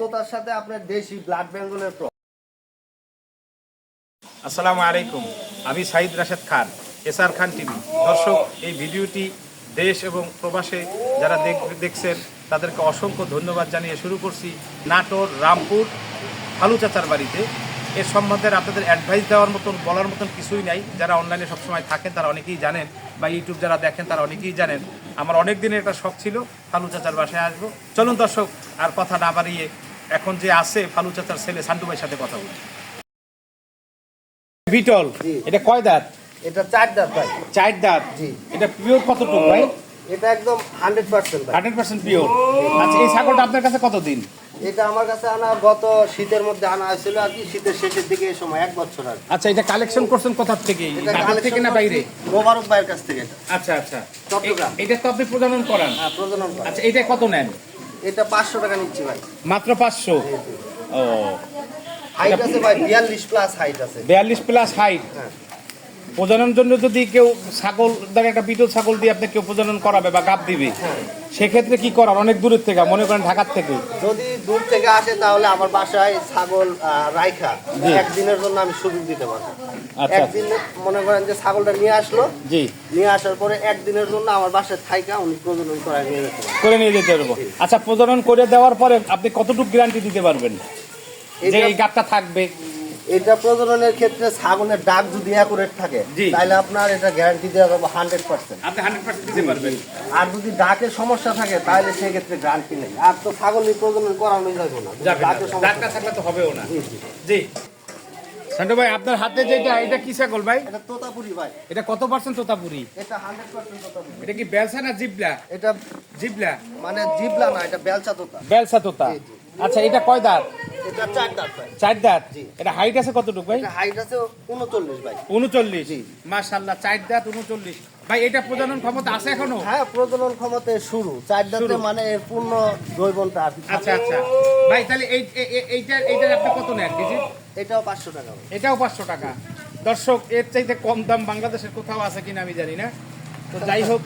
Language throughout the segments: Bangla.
তোতার সাথে আপনার দেশি ব্লাড বেঙ্গলের ক্রস। আসসালামু আলাইকুম, আমি সাইদ রাশেদ খান, এসআর খান টিভি। দর্শক, এই ভিডিওটি দেশ এবং প্রবাসে যারা দেখছেন তাদেরকে অসংখ্য ধন্যবাদ জানিয়ে শুরু করছি নাটোর রামপুর ফালু চাচার বাড়িতে। এর সম্বন্ধে আপনাদের অ্যাডভাইস দেওয়ার মতন বলার মতন কিছুই নাই। যারা অনলাইনে সবসময় থাকেন তারা অনেকেই জানেন, বা ইউটিউব যারা দেখেন তারা অনেকেই জানেন। আমার অনেক দিনের একটা শখ ছিল ফালু চাচার বাসায় আসবো। চলুন দর্শক, আর কথা না বাড়িয়ে এখন যে আছে ফালু চাচার ছেলে সান্টু ভাইয়ের সাথে কথা বলি। বিটল, এটা কয় দাঁত? এটা 4 দাঁত ভাই। 4 দাঁত। জি। এটা পিওর কতটুকু ভাই? এটা একদম 100% ভাই। 100% পিওর। আচ্ছা, এই ছাগলটা আপনার কাছে কতদিন? এটা আমার কাছে আনা গত শীতের মধ্যে আনা হয়েছিল আর কি, শীতের শেষের দিকে এই সময় 1 বছর আগে। আচ্ছা, এটা কালেকশন করছেন কোথা থেকে? ঢাকা থেকে না বাইরে? মোবারক ভাইয়ের কাছ থেকে। আচ্ছা আচ্ছা, চট্টগ্রাম। এটা তো আপনি প্রজনন করান? হ্যাঁ, প্রজনন করা। আচ্ছা, এটা কত নেন? এটা 500 টাকা নিচ্ছি ভাই। মাত্র 500? ও, হাইট আছে ভাই 42 প্লাস হাইট আছে। 42 প্লাস হাইট। হ্যাঁ। প্রজননের জন্য যদি কেউ ছাগল, ধর একটা বিটল ছাগল দিয়ে আপনি কেউ প্রজনন করাবে বা গাব দিবে, সেক্ষেত্রে কি করার? অনেক দূরের থেকে, মনে করেন ঢাকার থেকে যদি দূর থেকে আসে তাহলে আমার বাসায় ছাগল রাইখা একদিনের জন্য আমি সুযোগ দিতে পারবো। আচ্ছা। একদিন মনে করেন যে ছাগলটা নিয়ে আসলো, জি, নিয়ে আসার পরে একদিনের জন্য আমার বাসায় থাইকা উনি প্রজনন করায় নিয়ে যেতে পারবেন। করে নিয়ে যেতে পারবো। আচ্ছা, প্রজনন করে দেওয়ার পরে আপনি কতটুকু গ্যারান্টি দিতে পারবেন যে এই গাবটা থাকবে? এটা প্রজননের ক্ষেত্রে ছাগলের ডাক যদি অ্যাকুরেট থাকে তাহলে আপনার এটা গ্যারান্টি দেওয়া যাবে 100%। আপনি 100% দিতে পারবেন। আর যদি ডাকের সমস্যা থাকে তাহলে সেক্ষেত্রে গ্যারান্টি নেই। আর তো ছাগলের প্রজনন করানো যাবে না, ডাকের সমস্যা ডাকটা থাকলে তো হবেও না। জি। সান্টু ভাই, আপনার হাতে যেটা, এটা কি ছাগল ভাই? এটা তোতাপুরি ভাই। এটা কত পার্সেন্ট তোতাপুরি? এটা 100% তোতাপুরি। এটা কি বেলসা না জিবলা? এটা জিবলা মানে জিবলা না, এটা বেলচা তোতা। বেলসা তোতা। আচ্ছা, এটা কয় দাঁত? এটা 4 দাঁত ভাই। 4 দাঁত। জি। এটা হাইট আছে কতটুকু ভাই? এটা হাইট আছে 39 ভাই। 39। জি। মাশাআল্লাহ, 4 দাঁত 39। ভাই, এটা প্রজনন ক্ষমতা আছে এখনো? হ্যাঁ, প্রজনন ক্ষমতা শুরু 4 দাঁতে, মানে এর পূর্ণ জৈবনটা আর কি। আচ্ছা আচ্ছা ভাই, তাহলে এইটার আপনি কত নেন কেজি? এটাও 500 টাকা ভাই। এটাও 500 টাকা। দর্শক, এর চাইতে কম দাম বাংলাদেশের কোথাও আছে কিনা আমি জানি না। তো যাই হোক,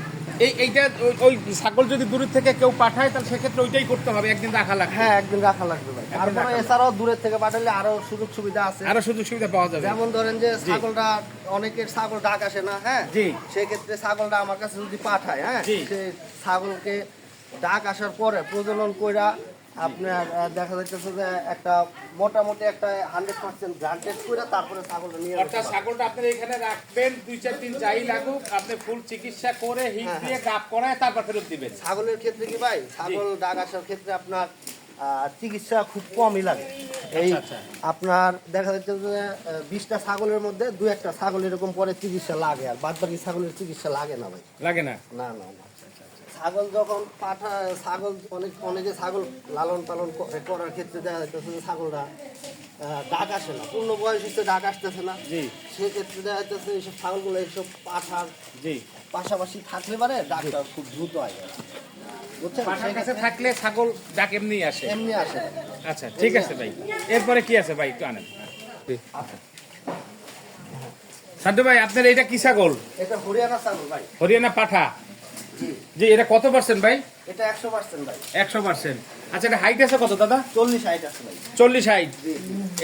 এইটা ওই ছাগল যদি দূর থেকে কেউ পাঠায় তাহলে সেক্ষেত্রে ওইটাই করতে হবে, একদিন রাখা লাগবে। হ্যাঁ, একদিন রাখা লাগবে ভাই। তারপরে এছাড়াও দূরের থেকে পাঠালে আরো সুযোগ সুবিধা আছে। আরো সুযোগ সুবিধা পাওয়া যাবে। যেমন ধরেন যে ছাগলটা, অনেকের ছাগল ডাক আসে না, হ্যাঁ, জি, সেক্ষেত্রে ছাগলটা আমার কাছে যদি পাঠায়, হ্যাঁ, সেই ছাগলকে ডাক আসার পরে প্রজনন কইরা আপনার দেখা যাচ্ছে যে একটা মোটামুটি একটা 100% গ্রান্টেড করে তারপরে ছাগলটা নিয়ে অর্থাৎ ছাগলটা আপনি এখানে রাখবেন, 2-4 দিন যাই লাগুক, আপনি ফুল চিকিৎসা করে হিট দিয়ে গাব করায় তারপর ফেরত দিবেন। ছাগলের ক্ষেত্রে কি ভাই, ছাগল ডাক আসার ক্ষেত্রে আপনার চিকিৎসা খুব কমই লাগে। এই আপনার দেখা যাচ্ছে যে 20টা ছাগলের মধ্যে 2-1টা ছাগল এরকম পরে চিকিৎসা লাগে, আর বাদ বাকি ছাগলের চিকিৎসা লাগে না ভাই। লাগে না? না না না। ছাগল যখন ছাগল অনেকে ছাগল লালন পালন করার ক্ষেত্রে দেখা যাচ্ছে যে ছাগলটা ডাক আসে না, পূর্ণ বয়স হচ্ছে ডাক আসতেছে না। জি। সেক্ষেত্রে দেখা যাচ্ছে এইসব ছাগলগুলো এইসব পাঠার জি পাশাপাশি থাকলে পারে ডাকটা খুব দ্রুত হয়, বুঝছেন? পাঠার কাছে থাকলে ছাগল ডাক এমনি আসে? এমনি আসে। আচ্ছা, ঠিক আছে ভাই। এরপরে কি আছে ভাই, একটু আনেন। সান্টু ভাই, আপনার এটা কি ছাগল? এটা হরিয়ানা ছাগল ভাই। হরিয়ানা পাঠা। জি। জি, এটা কত পার্সেন্ট ভাই? এটা 100% ভাই। 100%। আচ্ছা, এটা হাইট আছে কত দাদা? 40 হাইট আছে ভাই। 40 হাইট।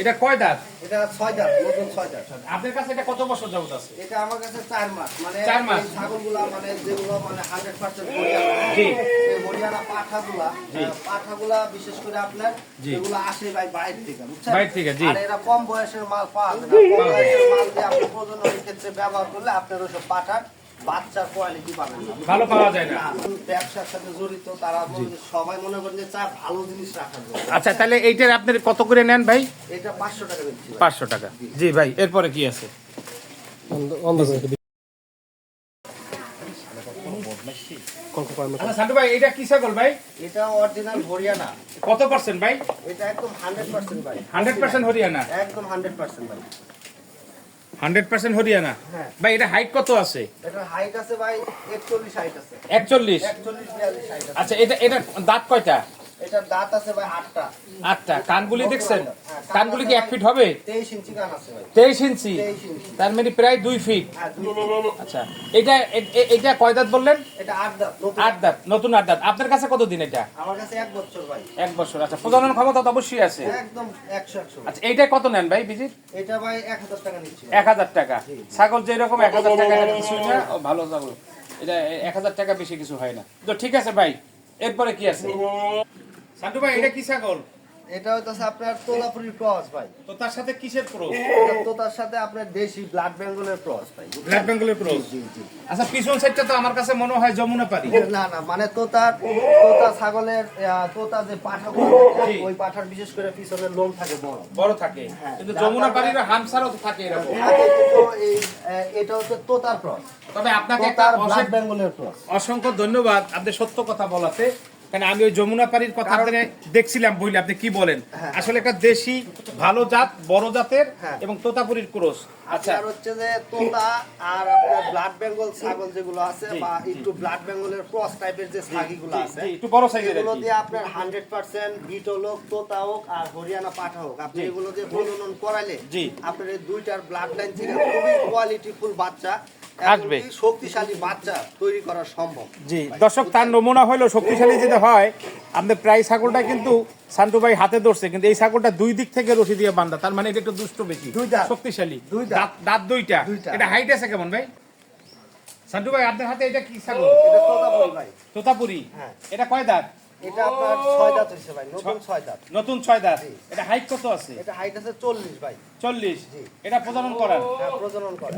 এটা কয় দাঁত? এটা 6 দাঁত, নতুন 6 দাঁত। আপনার কাছে এটা কত বছর যাবত আছে? এটা আমার কাছে 4 মাস, মানে 4 মাস। এই ছাগলগুলা মানে যেগুলো মানে 100% হরিয়ানা, জি, এই হরিয়ানা পাঠাগুলা বিশেষ করে আপনার যেগুলো আসে ভাই বাইরে থেকে, বুঝছেন? বাইরে থেকে, জি। আর এরা কম বয়সের মাল পাওয়া যায় না। কম বয়সের মাল দিয়ে আপনি প্রজননের ক্ষেত্রে ব্যবহার করলে আপনার ওইসব পাঠার বাচ্চার কোয়ালিটি পাবেন না, ভালো পাওয়া যায় না। ব্যবসার সাথে জড়িত তারা সবাই মনে করেন যে চা ভালো জিনিস রাখার জন্য। আচ্ছা, তাহলে এইটার আপনার কত করে নেন ভাই? এটা 500 টাকা দিচ্ছি ভাই। 500 টাকা। জি ভাই, এরপরে কি আছে? আচ্ছা সান্টু ভাই, এটা কি ছাগল ভাই? এটা অরিজিনাল হরিয়ানা। কত পার্সেন্ট ভাই? এটা একদম 100% ভাই। 100% হরিয়ানা? একদম 100% ভাই। 100% হরিয়ানা। হ্যাঁ ভাই, এটা হাইট কত আছে? এটা হাইট আছে ভাই 41 হাইট আছে। 41? 41 42 হাইট আছে। আচ্ছা, এটা দাঁত কয়টা? এটার দাঁত আছে ভাই 8টা। 8টা। কানগুলি দেখছেন? কানগুলি কি 1 ফিট হবে? 23 ইঞ্চি কান আছে ভাই। 23 ইঞ্চি। 23 ইঞ্চি। তার মানে প্রায় 2 ফিট। হ্যাঁ 2 ফিট। আচ্ছা, এটা কয় দাঁত বললেন? এটা 8 দাঁত, নতুন 8 দাঁত, নতুন 8 দাঁত। আপনার কাছে কতদিন এটা? আমার কাছে 1 বছর ভাই। 1 বছর। আচ্ছা, প্রজনন ক্ষমতা তো অবশ্যই আছে। একদম 100 আচ্ছা, এইটা কত নেন ভাই বিজির? এটা ভাই 1000 টাকা নিচ্ছি। 1000 টাকা। ছাগল যেরকম 1000 টাকা এটা কিছু না, ও ভালো ছাগল। এটা 1000 টাকা বেশি কিছু হয় না। তো ঠিক আছে ভাই, এরপরে কি আছে? সান্টু ভাই, এটা কি ছাগল? এটা হইতাছে আপনার তোতাপুরীর ক্রস ভাই। তো তার সাথে কিসের ক্রস? এটা তোতার সাথে আপনার দেশি ব্লাড বেঙ্গলের ক্রস ভাই। ব্ল্যাক বেঙ্গলের ক্রস। জি জি। আচ্ছা, পিছন সাইডটা তো আমার কাছে মনে হয় যমুনা পারি। না না, মানে তোতা ছাগলের তোতা যে পাঠাগুলো থাকে, জি। ওই পাঠার বিশেষ করে পিছনের লোম থাকে বড়। বড় থাকে, কিন্তু যমুনা পারির হামসারও থাকে এরকম। থাকে, কিন্তু এটা হচ্ছে তোতার ক্রস। তবে আপনাকে একটা তোতার ব্লাড বেঙ্গলের ক্রস। অসংখ্য ধন্যবাদ আপনি সত্য কথা বলাতে। কারণ আমি ওই যমুনা পাড়ির কথা দেখছিলাম বইলে, আপনি কি বলেন? আসলে একটা দেশি ভালো জাত, বড় জাতের এবং তোতাপুরীর ক্রস। আচ্ছা, আর হচ্ছে যে তোতা আর আপনার ব্লাড বেঙ্গল ছাগল যেগুলো আছে, বা একটু ব্লাড বেঙ্গলের ক্রস টাইপের যে ছাগিগুলো আছে, একটু বড় সাইজের। এগুলো দিয়ে আপনার 100% বিটল হোক, তোতা হোক আর হরিয়ানা পাঠা হোক, আপনি এগুলো দিয়ে প্রজনন করাইলে আপনার এই দুইটার ব্লাড লাইন থেকে খুবই কোয়ালিটিফুল বাচ্চা আসবে, শক্তিশালী বাচ্চা তৈরি করা সম্ভব। জি দর্শক, তার নমুনা হলো শক্তিশালী যেটা হয়, আমাদের প্রায় ছাগলটা কিন্তু সান্টু ভাই হাতে ধরছে, কিন্তু এই ছাগলটা 2 দিক থেকে রশি দিয়ে বাঁধা, তার মানে এটা একটু দুষ্ট বেশি, শক্তিশালী, দাঁত 2টা। এটা হাইট আছে কেমন ভাই? সান্টু ভাই, আপনার হাতে এটা কি ছাগল? এটা তোতাপুরি ভাই। তোতাপুরি। হ্যাঁ। এটা কয় দাঁত? এটা আপনার 6 দাঁত হইছে ভাই, নতুন 6 দাঁত। নতুন 6 দাঁত। এটা হাইট কত আছে? এটা হাইট আছে 40 ভাই। 40। এটা প্রজনন করার? হ্যাঁ, প্রজনন করে।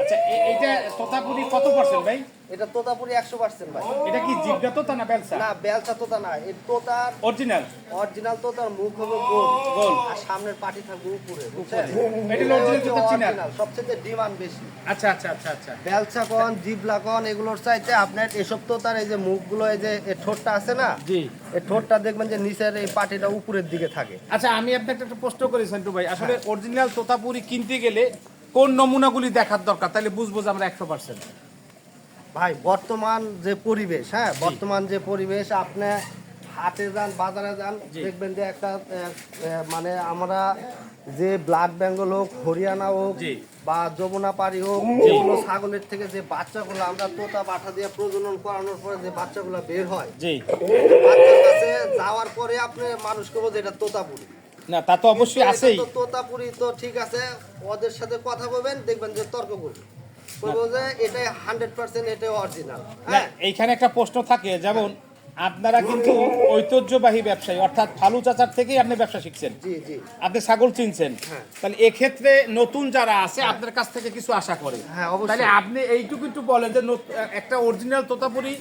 আচ্ছা, এইটা তোতাপুরি কত পার্সেন্ট ভাই? এটা তোতাপুরি 100% ভাই। এটা কি জিবটা তোতা না বেলসা? না, বেলচা তোতা না, এই তোতার অরিজিনাল। অরিজিনাল তোতার মুখ হবে গোল গোল। আর সামনের পাটি থাকবে উপরে, বুঝছেন? এটা হলো অরিজিনাল তোতা চিনা। সবচেয়ে ডিমান্ড বেশি। আচ্ছা আচ্ছা আচ্ছা আচ্ছা। বেলচা কোন, জিবলা কোন, এগুলোর চাইতে আপনার এসব তোতার এই যে মুখগুলো, এই যে এই ঠোঁটটা আছে না, জি, এই ঠোঁটটা দেখবেন যে নিচের এই পাটিটা উপরের দিকে থাকে। আচ্ছা, আমি আপনাকে একটা প্রশ্ন করি সান্টু ভাই, আসলে অরিজিনাল তোতাপুরি কিনতে গেলে কোন নমুনাগুলি দেখার দরকার, তাহলে বুঝবো যে আমরা 100%? ভাই, বর্তমান যে পরিবেশ, হ্যাঁ বর্তমান যে পরিবেশ, আপনি হাটে যান, বাজারে যান, দেখবেন যে একটা মানে আমরা যে ব্লাড বেঙ্গল হোক, হরিয়ানা হোক বা যমুনা পাড়ি হোক, যেগুলো ছাগলের থেকে যে বাচ্চাগুলো আমরা তোতা পাঠা দিয়ে প্রজনন করানোর পরে যে বাচ্চাগুলো বের হয়, বাচ্চার কাছে যাওয়ার পরে আপনি মানুষ করবো যে এটা তোতাপুরি না, তা তো অবশ্যই আছেই। তোতাপুরি তো ঠিক আছে, ওদের সাথে কথা বলবেন, দেখবেন যে তর্ক করবে, বলবো যে এটাই 100% এটাই অরিজিনাল। হ্যাঁ, এইখানে একটা প্রশ্ন থাকে, যেমন আপনারা কিন্তু ঐতিহ্যবাহী ব্যবসায়ী, অর্থাৎ ফালু চাচার থেকেই আপনি ব্যবসা শিখছেন, জি জি, আপনি ছাগল চিনছেন, তাহলে এক্ষেত্রে নতুন যারা আছে আপনার কাছ থেকে কিছু আশা করে। হ্যাঁ অবশ্যই। তাহলে আপনি এইটুকু একটু বলেন যে একটা অরিজিনাল তোতাপুরি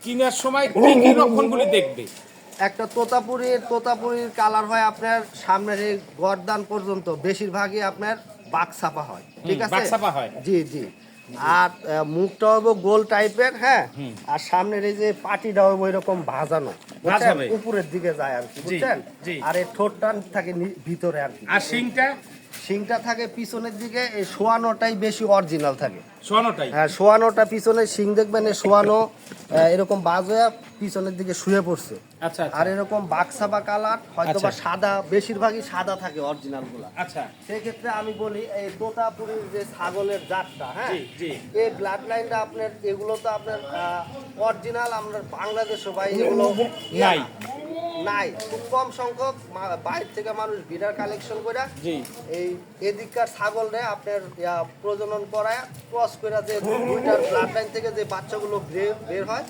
কেনার সময় কি কি লক্ষণগুলি দেখবে? একটা তোতাপুরির কালার হয় আপনার সামনের এই গর্দান পর্যন্ত বেশিরভাগই আপনার বাঘ ছাপা হয়, ঠিক আছে? বাঘ ছাপা হয়, জি জি। আর মুখটা হবে গোল টাইপের, হ্যাঁ, আর সামনের এই যে পাটিটা হবে ওইরকম ভাজানো, উপরের দিকে যায় আর কি, বুঝছেন? আর এই ঠোঁটটা থাকে ভিতরে আর কি। আর শিংটা থাকে পিছনের দিকে, এই শোয়ানোটাই বেশি অরিজিনাল থাকে। শোয়ানোটাই? হ্যাঁ, শোয়ানোটা পিছনে শিং দেখবেন, এই শোয়ানো এরকম বাজ হয়ে পিছনের দিকে শুয়ে পড়ছে। আচ্ছা, আর এরকম বাক্সাবা কালার হয়তো বা সাদা, বেশিরভাগই সাদা থাকে অরিজিনাল গুলা। আচ্ছা, সেই ক্ষেত্রে আমি বলি এই তোতাপুরীর যে ছাগলের জাতটা, হ্যাঁ, এই ব্লাড লাইনটা আপনার, এগুলো তো আপনার অরিজিনাল আমরা বাংলাদেশে ভাই এগুলো নাই, খুব কম সংখ্যক, বাইরে থেকে মানুষ বিড়ার কালেকশন করে এই এদিককার ছাগলরে আপনার প্রজনন করায় ক্রস করে যে দুইটার ব্লাড লাইন থেকে যে বাচ্চাগুলো বের হয়,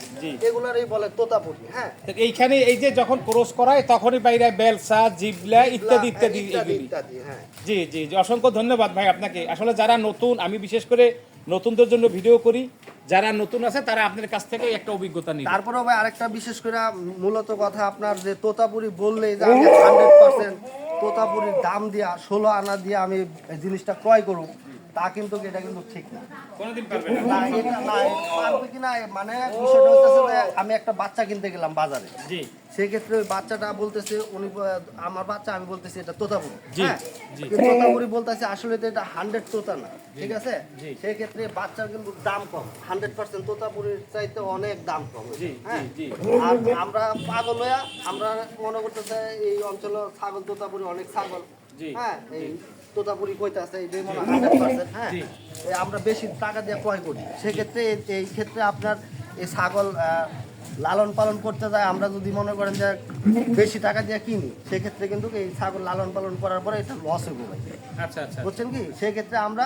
এগুলোরই বলে তোতাপুরি। হ্যাঁ, এইখানে এই যে যখন ক্রস করায় তখনই বাইরে বেলসা, জিবলা ইত্যাদি ইত্যাদি ইত্যাদি। হ্যাঁ, জি জি জি, অসংখ্য ধন্যবাদ ভাই আপনাকে। আসলে যারা নতুন, আমি বিশেষ করে নতুনদের জন্য ভিডিও করি, যারা নতুন আছে তারা আপনার কাছ থেকে একটা অভিজ্ঞতা নিন। তারপরে ভাই আরেকটা বিশেষ করে মূলত কথা, আপনার যে তোতাপুরি বললেই যে আমি 100% তোতাপুরির দাম দিয়া 16 আনা দিয়ে আমি জিনিসটা ক্রয় করব, তা কিন্তু এটা কিন্তু ঠিক না। কোনোদিন পারবে না। না, এটা না, পারবে কি না, মানে বিষয়টা হচ্ছে যে আমি একটা বাচ্চা কিনতে গেলাম বাজারে, জি সেক্ষেত্রে ওই বাচ্চাটা বলতেছে উনি আমার বাচ্চা, আমি বলতেছি এটা তোতাপুরি। জি, হ্যাঁ, জি। কিন্তু তোতাপুরি বলতেছে আসলে তো এটা 100 তোতা না, ঠিক আছে? জি। সেই ক্ষেত্রে বাচ্চার কিন্তু দাম কম, 100% তোতাপুরির চাইতে অনেক দাম কম। জি, হ্যাঁ, জি, আর আমরা পাগল হইয়া আমরা মনে করতেছে এই অঞ্চলে ছাগল তোতাপুরি অনেক ছাগল, জি, হ্যাঁ, এই তোতাপুরি কইতাছে এই যে মনে হয় 100%, হ্যাঁ, জি। এই আমরা বেশি টাকা দিয়ে ক্রয় করি। সেক্ষেত্রে এই ক্ষেত্রে আপনার এই ছাগল লালন পালন করতে যায়, আমরা যদি মনে করেন যে বেশি টাকা দিয়ে কিনি, সেক্ষেত্রে কিন্তু এই ছাগল লালন পালন করার পরে এটা লস হয়ে যায়, আচ্ছা আচ্ছা বুঝছেন কি? সেক্ষেত্রে আমরা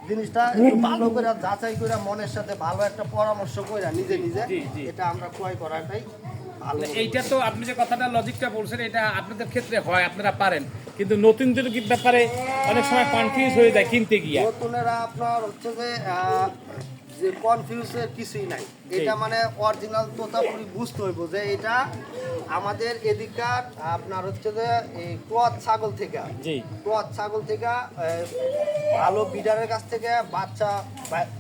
জিনিসটা একটু ভালো করে যাচাই করে মনের সাথে ভালো একটা পরামর্শ করে নিজে নিজে জি, জি। এটা আমরা ক্রয় করাটাই ভালো। এইটা তো আপনি যে কথাটা লজিকটা বলছেন এটা আপনাদের ক্ষেত্রে হয়, আপনারা পারেন, কিন্তু নতুনদের কি ব্যাপারে অনেক সময় কনফিউজ হয়ে যায় কিনতে গিয়ে। নতুনেরা আপনার হচ্ছে যে কনফিউজের কিছুই নাই, এটা মানে অরিজিনাল তোতাপুরি বুঝতে হইব যে এটা আমাদের এদিকার আপনার হচ্ছে যে এই ক্রস ছাগল থেকে, জি ক্রস ছাগল থেকে ভালো বিডারের কাছ থেকে বাচ্চা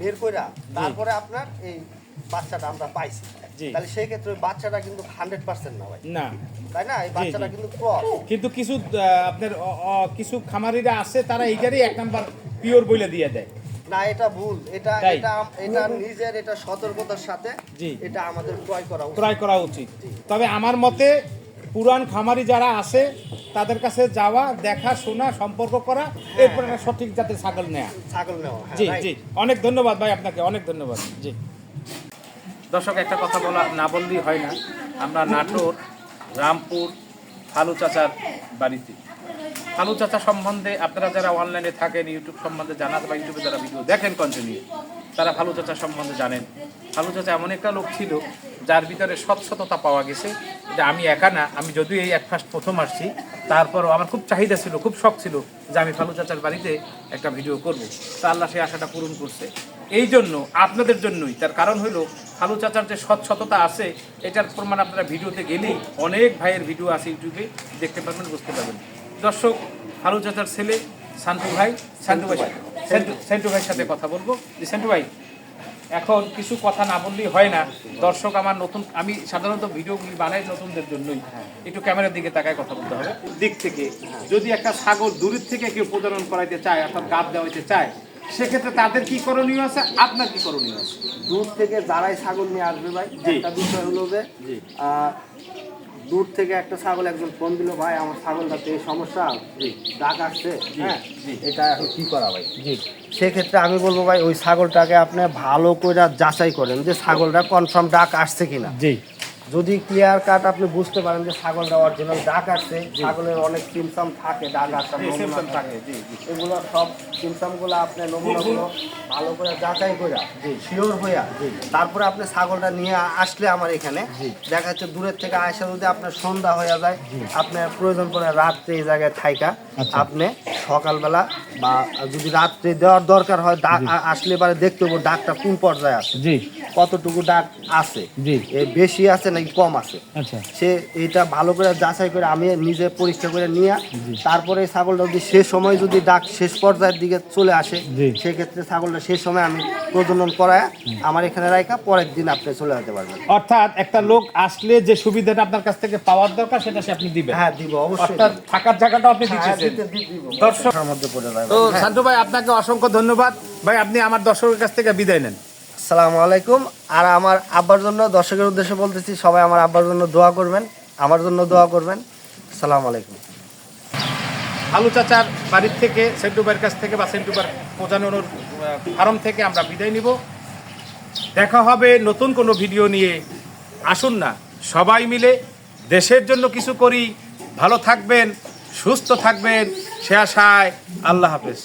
বের কইরা তারপরে আপনার এই বাচ্চাটা আমরা পাইছি। জি। তাহলে সেই ক্ষেত্রে ওই বাচ্চাটা কিন্তু 100% না ভাই, না, তাই না? এই বাচ্চাটা কিন্তু ক্রস। কিন্তু কিছু আপনার কিছু খামারিরা আছে তারা এইটারই এক নাম্বার পিওর বইলে দিয়ে দেয়। না, এটা ভুল, এটা তাই? এটা এটা নিজের এটা সতর্কতার সাথে জি। এটা আমাদের ক্রয় করা উচিত। ক্রয় করা উচিত। তবে আমার মতে পুরান খামারি যারা আছে তাদের কাছে যাওয়া, দেখা শোনা, সম্পর্ক করা, এরপরে একটা সঠিক জাতের ছাগল নেওয়া। ছাগল নেওয়া, হ্যাঁ, জি right? জি, অনেক ধন্যবাদ ভাই আপনাকে, অনেক ধন্যবাদ। জি দর্শক, একটা কথা বলা না বললেই হয় না, আমরা নাটোর রামপুর ফালু চাচার বাড়িতে। ফালু চাচা সম্বন্ধে আপনারা যারা অনলাইনে থাকেন, ইউটিউব সম্বন্ধে জানাতে বা ইউটিউবে যারা ভিডিও দেখেন কন্টিনিউ, তারা ফালু চাচা সম্বন্ধে জানেন। ফালু চাচা এমন একটা লোক ছিল যার ভিতরে স্বচ্ছতা পাওয়া গেছে। এটা আমি একা না, আমি যদিও এই এক ফার্স্ট প্রথম আসছি, তারপরও আমার খুব চাহিদা ছিল, খুব শখ ছিল যে আমি ফালু চাচার বাড়িতে একটা ভিডিও করব। তা আল্লাহ সেই আশাটা পূরণ করছে। এই জন্য আপনাদের জন্যই, তার কারণ হলো ফালু চাচার যে সৎসততা আছে এটার প্রমাণ আপনারা ভিডিওতে গেলেই অনেক ভাইয়ের ভিডিও আছে ইউটিউবে, দেখতে পারবেন, বুঝতে পারবেন। দর্শক, ফালু চাচার ছেলে শান্তু ভাই, সেন্টু ভাইয়ের সাথে কথা বলবো। যে সেন্টু ভাই, এখন কিছু কথা না বললেই হয় না। দর্শক আমার নতুন, আমি সাধারণত ভিডিওগুলি বানাই নতুনদের জন্যই, একটু ক্যামেরার দিকে তাকায় কথা বলতে হবে। দিক থেকে যদি একটা ছাগল দূরের থেকে কেউ প্রজনন করাইতে চায়, অর্থাৎ গাব দেওয়াইতে চায়, সেক্ষেত্রে তাদের কি করণীয় আছে, আপনার কি করণীয় আছে? দূর থেকে যারাই ছাগল নিয়ে আসবে ভাই, জি। একটা বিষয় হলো যে জি। দূর থেকে একটা ছাগল একজন ফোন দিল, ভাই আমার ছাগলটাতে এই সমস্যা, ডাক আসছে, হ্যাঁ, জি। এটা এখন কি করা ভাই? জি সেক্ষেত্রে আমি বলবো ভাই ওই ছাগলটাকে আপনি ভালো করে যাচাই করেন যে ছাগলটা কনফার্ম ডাক আসছে কিনা। জি যদি ক্লিয়ার কাট আপনি বুঝতে পারেন যে ছাগলটা অরিজিনাল ডাক আসছে, ছাগলের অনেক সিমসাম থাকে ডাক আসার নমুনা থাকে, এগুলো সব সিমসামগুলো আপনি নমুনাগুলো ভালো করে যাচাই করে শিওর হইয়া তারপরে আপনি ছাগলটা নিয়ে আসলে আমার এখানে দেখা যাচ্ছে দূরের থেকে আসা যদি আপনার সন্ধ্যা হয়ে যায়, আপনার প্রয়োজন পড়ে রাত্রে এই জায়গায় থাইকা আপনি সকালবেলা বা যদি রাত্রে দেওয়ার দরকার হয় ডাক আসলে এবারে দেখতে হবে ডাকটা কোন পর্যায়ে আছে, জি কতটুকু ডাক আছে, জি বেশি আছে নাকি কম আছে। আচ্ছা সে এটা ভালো করে যাচাই করে আমি নিজে পরীক্ষা করে নিয়ে তারপরে ছাগলটা যদি সে সময় যদি ডাক শেষ পর্যায়ের দিকে চলে আসে, জি। সেক্ষেত্রে ছাগলটা সেই সময় আমি প্রজনন করায় আমার এখানে রাখা পরের দিন আপনি চলে যেতে পারবেন। অর্থাৎ একটা লোক আসলে যে সুবিধাটা আপনার কাছ থেকে পাওয়ার দরকার সেটা সে আপনি দিবেন। হ্যাঁ, দিব অবশ্যই। অর্থাৎ থাকার জায়গাটা আপনি দিচ্ছেন। দর্শকের মধ্যে পড়ে যাবে। তো শান্তু ভাই, আপনাকে অসংখ্য ধন্যবাদ ভাই, আপনি আমার দর্শকের কাছ থেকে বিদায় নেন। আসসালামু আলাইকুম। আর আমার আব্বার জন্য দর্শকের উদ্দেশ্যে বলতেছি, সবাই আমার আব্বার জন্য দোয়া করবেন, আমার জন্য দোয়া করবেন। আসসালামু আলাইকুম। ফালু চাচার বাড়ির থেকে, সেন্টু ভাইয়ের কাছ থেকে বা সেন্টু ভাইয়ের প্রজনন ফার্ম থেকে আমরা বিদায় নিব। দেখা হবে নতুন কোনো ভিডিও নিয়ে। আসুন না সবাই মিলে দেশের জন্য কিছু করি। ভালো থাকবেন, সুস্থ থাকবেন, সে আশায় আল্লাহ হাফেজ।